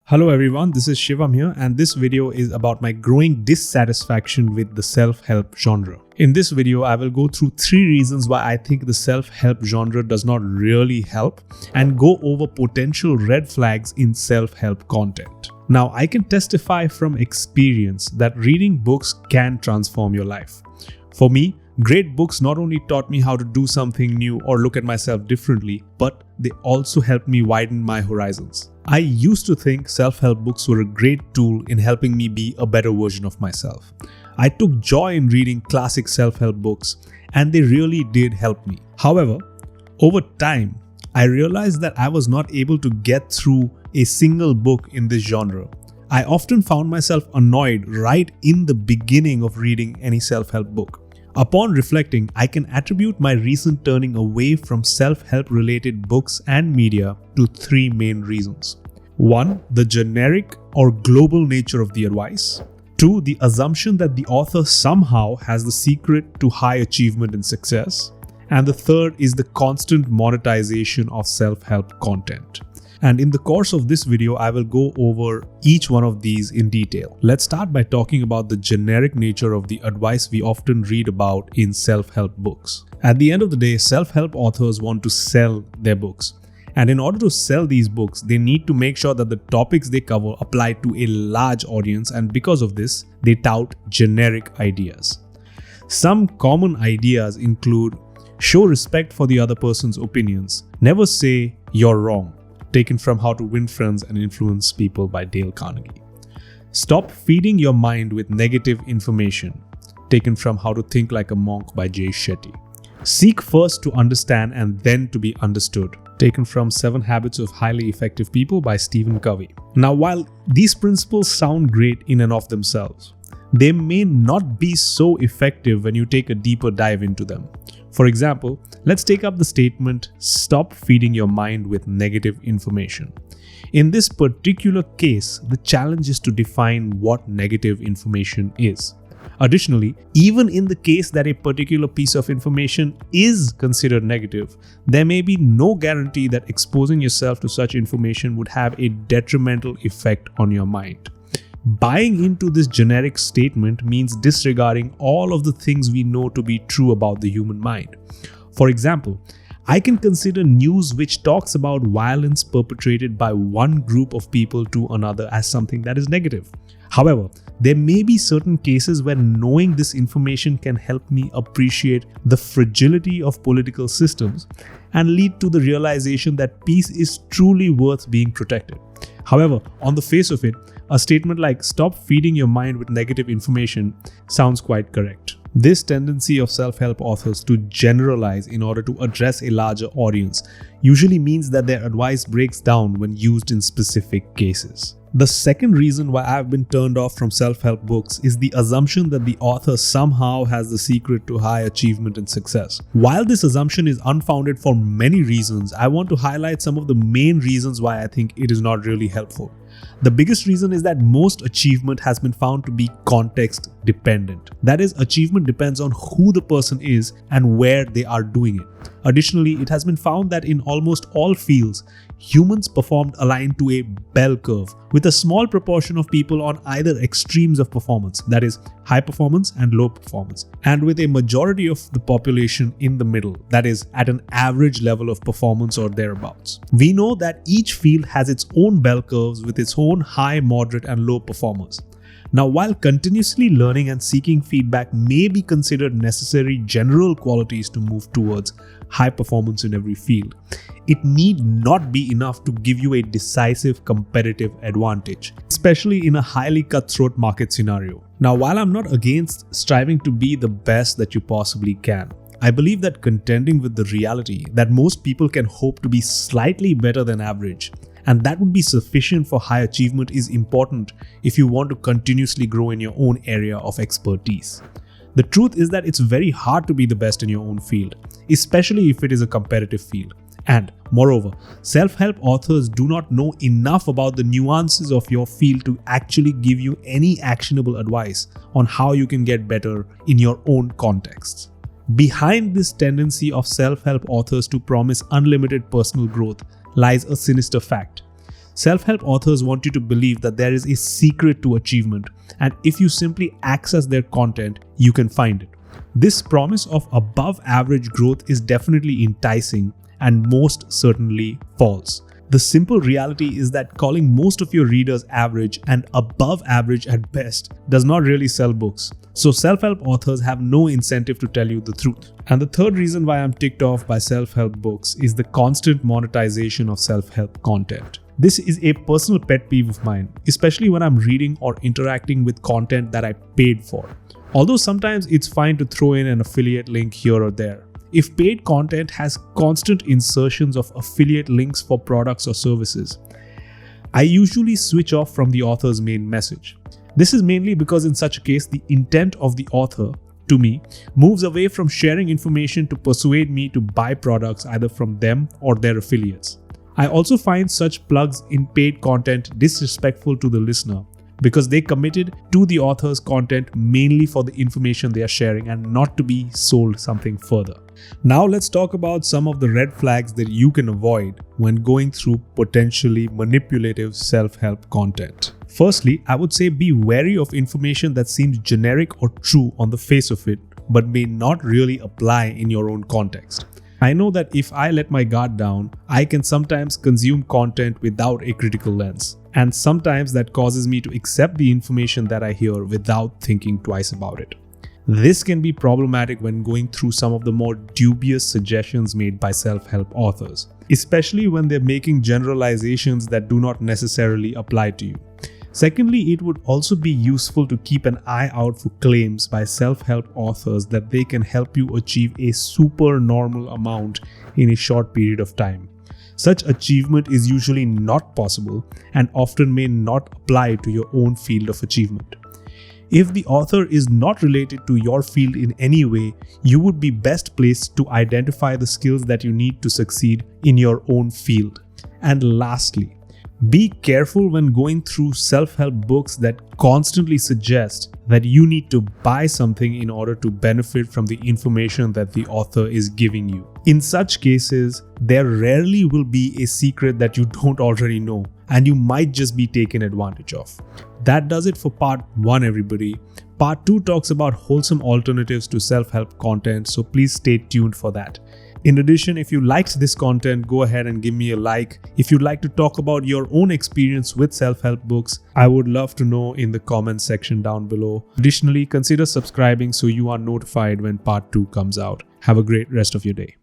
Hello everyone, this is Shivam here, and this video is about my growing dissatisfaction with the self-help genre. In this video, I will go through 3 reasons why I think the self-help genre does not really help and go over potential red flags in self-help content. Now, I can testify from experience that reading books can transform your life. For me, great books not only taught me how to do something new or look at myself differently, but they also helped me widen my horizons. I used to think self-help books were a great tool in helping me be a better version of myself. I took joy in reading classic self-help books, and they really did help me. However, over time, I realized that I was not able to get through a single book in this genre. I often found myself annoyed right in the beginning of reading any self-help book. Upon reflecting, I can attribute my recent turning away from self-help related books and media to 3 main reasons. 1. The generic or global nature of the advice. 2. The assumption that the author somehow has the secret to high achievement and success. And the third is the constant monetization of self-help content. And in the course of this video, I will go over each one of these in detail. Let's start by talking about the generic nature of the advice we often read about in self-help books. At the end of the day, self-help authors want to sell their books. And in order to sell these books, they need to make sure that the topics they cover apply to a large audience, and because of this, they tout generic ideas. Some common ideas include: show respect for the other person's opinions, never say you're wrong, taken from How to Win Friends and Influence People by Dale Carnegie. Stop feeding your mind with negative information, taken from How to Think Like a Monk by Jay Shetty. Seek first to understand and then to be understood, taken from 7 Habits of Highly Effective People by Stephen Covey. Now, while these principles sound great in and of themselves, they may not be so effective when you take a deeper dive into them. For example, let's take up the statement, stop feeding your mind with negative information. In this particular case, the challenge is to define what negative information is. Additionally, even in the case that a particular piece of information is considered negative, there may be no guarantee that exposing yourself to such information would have a detrimental effect on your mind. Buying into this generic statement means disregarding all of the things we know to be true about the human mind. For example, I can consider news which talks about violence perpetrated by one group of people to another as something that is negative. However, there may be certain cases where knowing this information can help me appreciate the fragility of political systems and lead to the realization that peace is truly worth being protected. However, on the face of it, a statement like "stop feeding your mind with negative information" sounds quite correct. This tendency of self-help authors to generalize in order to address a larger audience usually means that their advice breaks down when used in specific cases. The second reason why I've been turned off from self-help books is the assumption that the author somehow has the secret to high achievement and success. While this assumption is unfounded for many reasons, I want to highlight some of the main reasons why I think it is not really helpful. The biggest reason is that most achievement has been found to be context dependent. That is, achievement depends on who the person is and where they are doing it. Additionally, it has been found that in almost all fields, humans performed aligned to a bell curve, with a small proportion of people on either extremes of performance, that is, high performance and low performance, and with a majority of the population in the middle, that is, at an average level of performance or thereabouts. We know that each field has its own bell curves with its own high, moderate, and low performers. Now, while continuously learning and seeking feedback may be considered necessary general qualities to move towards high performance in every field, it need not be enough to give you a decisive competitive advantage, especially in a highly cutthroat market scenario. Now, while I'm not against striving to be the best that you possibly can, I believe that contending with the reality that most people can hope to be slightly better than average, and that would be sufficient for high achievement, is important if you want to continuously grow in your own area of expertise. The truth is that it's very hard to be the best in your own field, especially if it is a competitive field. And moreover, self-help authors do not know enough about the nuances of your field to actually give you any actionable advice on how you can get better in your own contexts. Behind this tendency of self-help authors to promise unlimited personal growth lies a sinister fact. Self-help authors want you to believe that there is a secret to achievement, and if you simply access their content, you can find it. This promise of above average growth is definitely enticing and most certainly false. The simple reality is that calling most of your readers average and above average at best does not really sell books. So self-help authors have no incentive to tell you the truth. And the third reason why I'm ticked off by self-help books is the constant monetization of self-help content. This is a personal pet peeve of mine, especially when I'm reading or interacting with content that I paid for. Although sometimes it's fine to throw in an affiliate link here or there. If paid content has constant insertions of affiliate links for products or services, I usually switch off from the author's main message. This is mainly because in such a case, the intent of the author, to me, moves away from sharing information to persuade me to buy products either from them or their affiliates. I also find such plugs in paid content disrespectful to the listener, because they committed to the author's content mainly for the information they are sharing and not to be sold something further. Now let's talk about some of the red flags that you can avoid when going through potentially manipulative self-help content. Firstly, I would say be wary of information that seems generic or true on the face of it, but may not really apply in your own context. I know that if I let my guard down, I can sometimes consume content without a critical lens. And sometimes that causes me to accept the information that I hear without thinking twice about it. This can be problematic when going through some of the more dubious suggestions made by self-help authors, especially when they're making generalizations that do not necessarily apply to you. Secondly, it would also be useful to keep an eye out for claims by self-help authors that they can help you achieve a super normal amount in a short period of time. Such achievement is usually not possible and often may not apply to your own field of achievement. If the author is not related to your field in any way, you would be best placed to identify the skills that you need to succeed in your own field. And lastly, be careful when going through self-help books that constantly suggest that you need to buy something in order to benefit from the information that the author is giving you. In such cases, there rarely will be a secret that you don't already know, and you might just be taken advantage of. That does it for part 1, everybody. Part 2 talks about wholesome alternatives to self-help content, so please stay tuned for that. In addition, if you liked this content, go ahead and give me a like. If you'd like to talk about your own experience with self-help books, I would love to know in the comments section down below. Additionally, consider subscribing so you are notified when part 2 comes out. Have a great rest of your day.